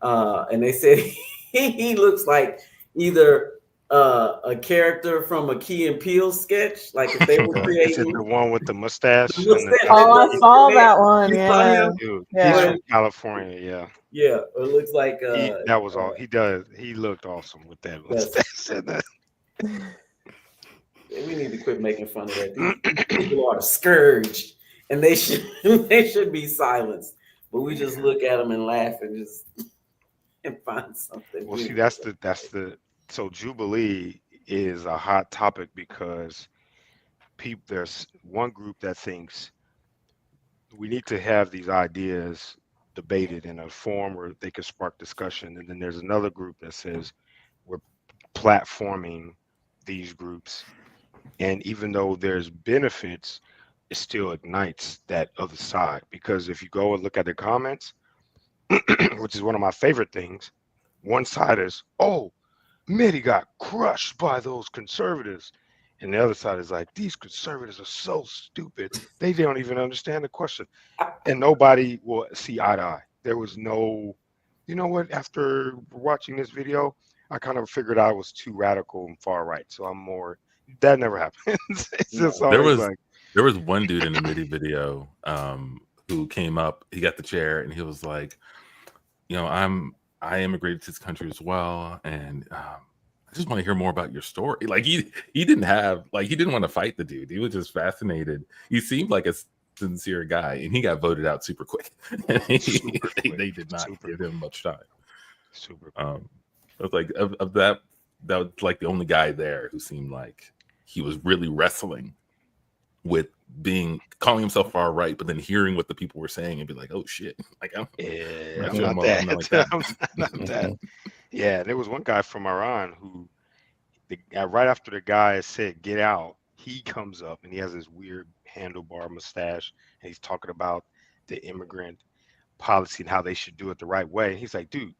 And they said he looks like either a character from a Key and Peele sketch, like if they were creating. Is it the one with the mustache? I saw that one. Yeah, dude, yeah. He's from California. Yeah. Yeah, it looks like that was all he does. He looked awesome with that mustache. We need to quit making fun of that. These people are the scourge, and they should be silenced. But we just look at them and laugh and find something. Well, see, that's the so Jubilee is a hot topic because there's one group that thinks we need to have these ideas debated in a form where they can spark discussion, and then there's another group that says we're platforming these groups, and even though there's benefits, it still ignites that other side. Because if you go and look at the comments, which is one of my favorite things, one side is, oh, Mitty got crushed by those conservatives, and the other side is like, these conservatives are so stupid, they don't even understand the question. And nobody will see eye to eye. There was no, you know what, after watching this video, I kind of figured I was too radical and far right. So I'm more, that never happens. It's just there was one dude in the MIDI video who came up, he got the chair, and he was like, you know, I immigrated to this country as well, and I just want to hear more about your story. Like he didn't want to fight the dude. He was just fascinated. He seemed like a sincere guy, and he got voted out super quick. They did not give him much time. Super. It was like of that was like the only guy there who seemed like he was really wrestling with calling himself far right, but then hearing what the people were saying and be like, oh shit, like I'm not that. Yeah, there was one guy from Iran who, right after the guy said get out, he comes up and he has this weird handlebar mustache, and he's talking about the immigrant policy and how they should do it the right way. And he's like, dude,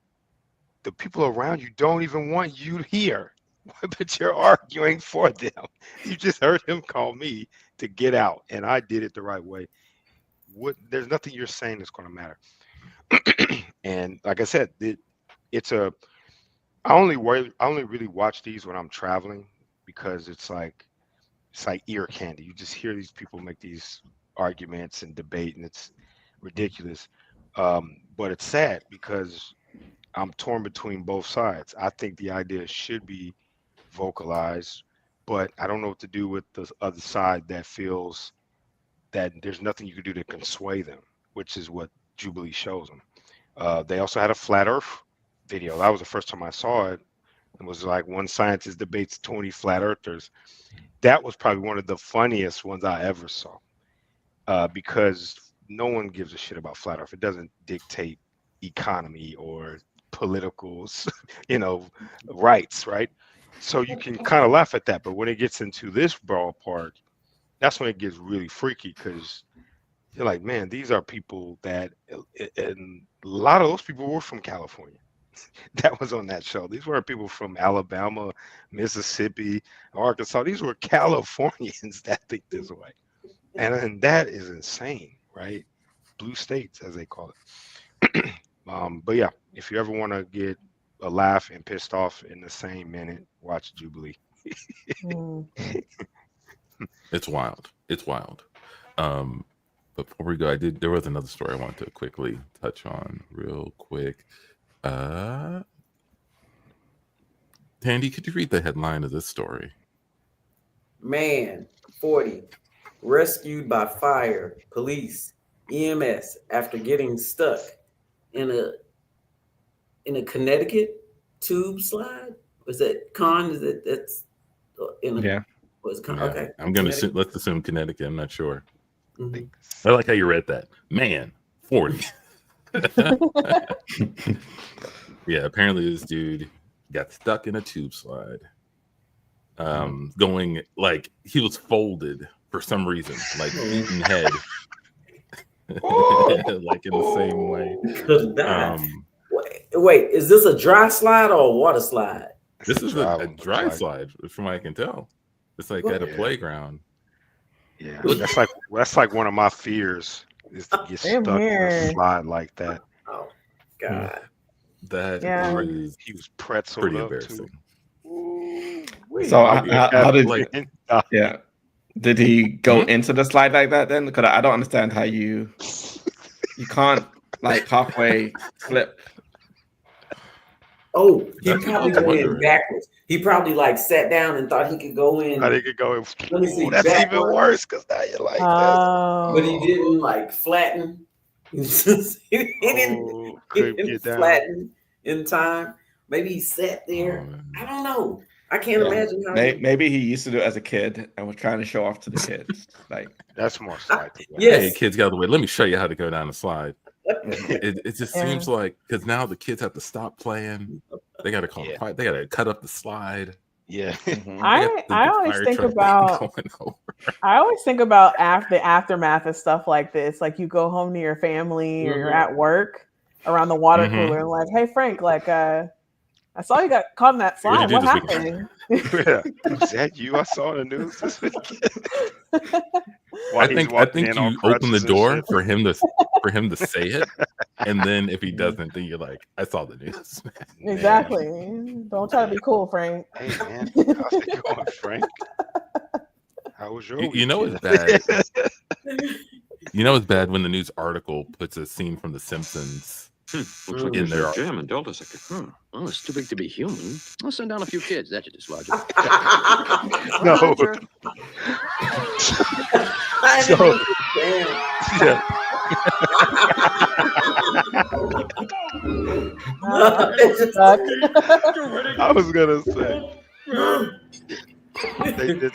the people around you don't even want you here, but you're arguing for them. You just heard him call me to get out, and I did it the right way. There's nothing you're saying that's going to matter. And like I said, I only really watch these when I'm traveling, because it's like ear candy. You just hear these people make these arguments and debate, and it's ridiculous. But it's sad because I'm torn between both sides. I think the idea should be vocalized, but I don't know what to do with the other side that feels that there's nothing you can do to sway them, which is what Jubilee shows them. They also had a flat Earth video. That was the first time I saw it. It was like one scientist debates 20 flat earthers. That was probably one of the funniest ones I ever saw, because no one gives a shit about flat Earth. It doesn't dictate economy or political, rights, right? So you can kind of laugh at that. But when it gets into this ballpark, that's when it gets really freaky, because you're like, man, these are people that, and a lot of those people were from California. That was on that show. These weren't people from Alabama, Mississippi, Arkansas. These were Californians that think this way. And that is insane, right? Blue states, as they call it. But yeah, if you ever want to get a laugh and pissed off in the same minute, watch Jubilee. It's wild. It's wild. Before we go, there was another story I wanted to quickly touch on real quick. Tandy, could you read the headline of this story? Man, 40 rescued by fire. Police EMS after getting stuck in a Connecticut tube slide. Was that Con? Is it that's in a Yeah. was Con? Yeah. Okay. I'm gonna let's assume Connecticut. I'm not sure. Mm-hmm. I like how you read that. Man, 40. Yeah, apparently this dude got stuck in a tube slide. Going like he was folded for some reason, like eaten head. Like in the same way. Could die. Wait, is this a dry slide or a water slide? This is a dry slide, from what I can tell. It's like at a playground. Yeah, that's like one of my fears is to get stuck in a slide like that. Oh God, that is he was pretzeled pretty up embarrassing. So how did did he go into the slide like that then? Because I don't understand how you can't like halfway slip. Oh, he probably went backwards. He probably like sat down and thought he could go in. I think he could go in. Let me see. That's backwards. even worse because now you're like that. But he didn't like flatten. he didn't flatten in time. Maybe he sat there. I don't know. I can't imagine how. Maybe he used to do it as a kid and was trying to show off to the kids. Like that's more slide. Yes. Hey, kids, get out of the way. Let me show you how to go down the slide. It just seems like because now the kids have to stop playing. They got to call quiet. They got to cut up the slide. Yeah. I always think about. I always think about the aftermath of stuff like this. Like you go home to your family or you're at work around the water cooler and like, hey Frank, like I saw you got caught in that slide. What happened? Was that you? I saw the news this weekend. I think you open the door for him to say it, and then if he doesn't, then you're like, I saw the news. Exactly. Don't try to be cool, Frank. Hey man, how's it going, Frank? How was your weekend? You know it's bad. You know it's bad when the news article puts a scene from The Simpsons. Looks like in there. Jam and Delta second. Well, it's too big to be human. I'll send down a few kids. That should dislodge it. No. I was gonna say. They did.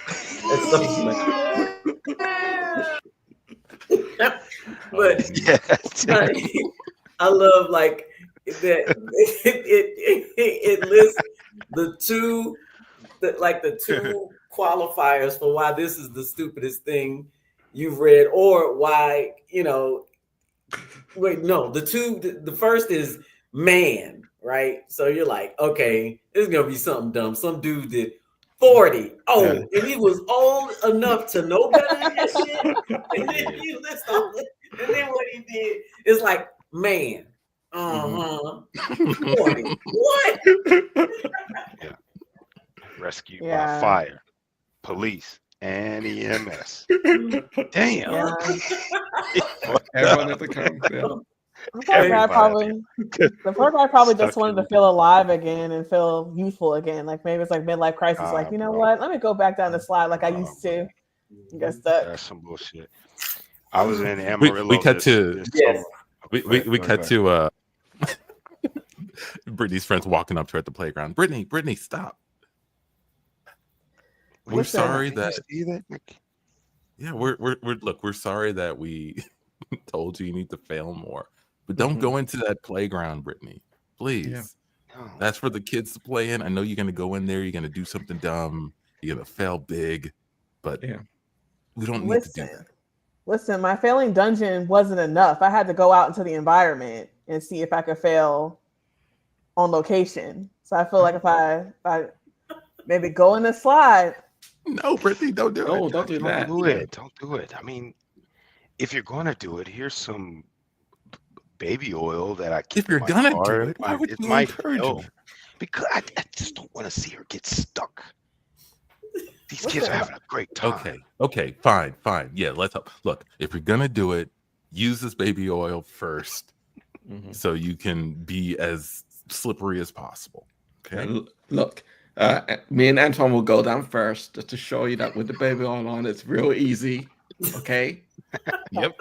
But I love like that it lists the two qualifiers for why this is the stupidest thing you've read, or why the first is man, right? So you're like, okay, it's gonna be something dumb. Some dude did 40. Oh, and he was old enough to know better than that shit. And then you list all it. And then what he did is like, man. 40. What? Rescued by fire, police, and EMS. Damn. Everyone at the camp. The poor guy probably just wanted to feel alive again and feel youthful again. Like maybe it's like midlife crisis. Like, you know what? Let me go back down the slide like I used to. Get stuck. That's some bullshit. I was in Amarillo. We cut to Brittany's friends walking up to her at the playground. Brittany, stop. We're sorry that. Yeah, we're sorry that we told you need to fail more, but don't go into that playground, Brittany. Please. Yeah. That's for the kids to play in. I know you're gonna go in there. You're gonna do something dumb. You're gonna fail big, but we don't need to do that. Listen, my failing dungeon wasn't enough. I had to go out into the environment and see if I could fail on location. So I feel like if I maybe go in the slide. No, Brittany, don't do it. Don't do that. Don't do it. I mean, if you're gonna do it, here's some baby oil that I keep. If you're gonna do it, why would you encourage her? Because I just don't want to see her get stuck. These kids are having a great time. Okay, fine. Yeah, let's help. Look, if you're gonna do it, use this baby oil first, so you can be as slippery as possible. Okay. Look, me and Antoine will go down first just to show you that with the baby oil on, it's real easy. Okay. Yep.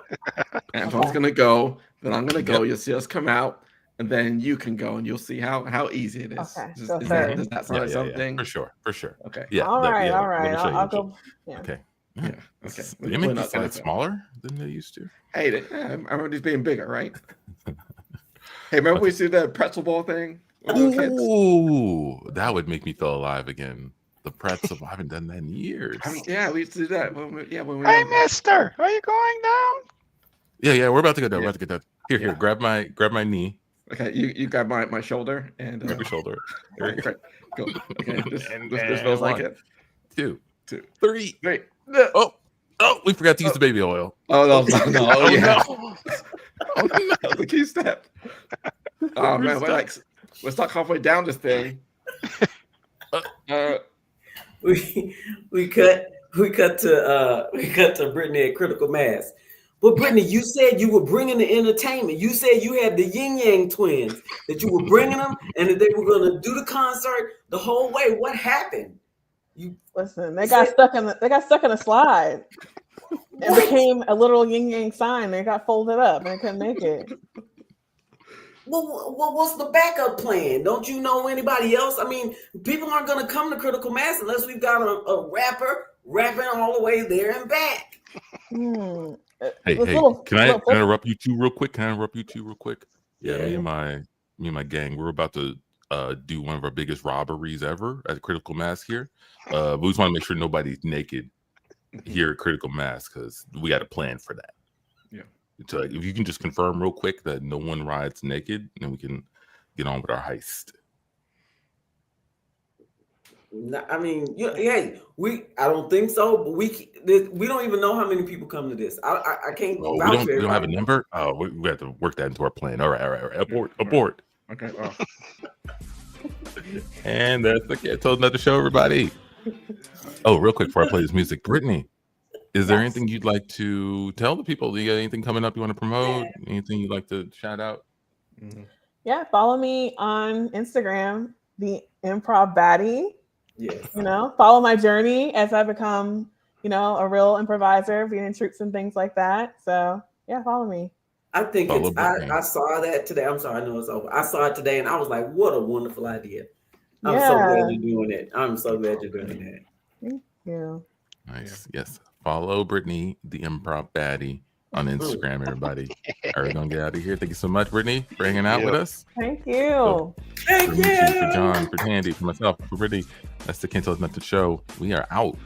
Antoine's gonna go, then I'm gonna go. You'll see us come out, and then you can go, and you'll see how easy it is. Okay, Does so that third. sound like something? For sure. Okay. Yeah. All right. Let me show you, I'll go. Yeah. Okay. Yeah. Okay. They make these kind of smaller than they used to. Hey, I remember these being bigger, right? Hey, remember we see the pretzel ball thing when we were kids? Ooh, that would make me feel alive again. The pretzel. I haven't done that in years. Yeah, we used to do that when we Hey, were mister, are you going down? Yeah, we're about to go down. We're about to get down. Here, grab my knee. Okay, you grab my shoulder and Grab your shoulder. Right, go. Okay, this And feels like it. 2, Two, 3. Wait. Oh, we forgot to use the baby oil. Oh no! Oh yeah. No. Oh, no. That was the key step. Oh man, we're stuck halfway down this thing. We cut to Brittany at Critical Mass. But Brittany, you said you were bringing the entertainment. You said you had the Yin Yang twins, that you were bringing them and that they were going to do the concert the whole way. What happened? Listen, they got stuck in the slide. It became a little yin yang sign. They got folded up and they couldn't make it. Well, what's the backup plan? Don't you know anybody else? I mean, people aren't going to come to Critical Mass unless we've got a rapper rapping all the way there and back. Hey, can I interrupt you two real quick? Yeah, me and my gang, we're about to do one of our biggest robberies ever at Critical Mass here. But we just want to make sure nobody's naked here at Critical Mass because we got a plan for that. Yeah. So if you can just confirm real quick that no one rides naked, then we can get on with our heist. I mean, I don't think so, but we don't even know how many people come to this. I can't. Oh, we don't have a number. Oh, we have to work that into our plan. All right. Abort. Okay. Well. And that's the Cantos Another Show, everybody. Oh, real quick before I play this music, Brittany, is there anything you'd like to tell the people? Do you got anything coming up you want to promote? Anything you'd like to shout out? Yeah, follow me on Instagram, the Improv Baddie. Yes. Follow my journey as I become, a real improviser, being in troops and things like that. So yeah, follow me. I think I saw that today. I'm sorry, I know it's over. I saw it today and I was like, what a wonderful idea. I'm so glad you're doing it. I'm so glad you're doing that. Thank you. Nice. Yes. Follow Brittany, the Improv Baddie, on Instagram, everybody. All right, gonna get out of here. Thank you so much, Brittany, for hanging out with us. Thank you. So, for John, for Tandy, for myself, for Brittany, that's the Cantos Another Show. We are out.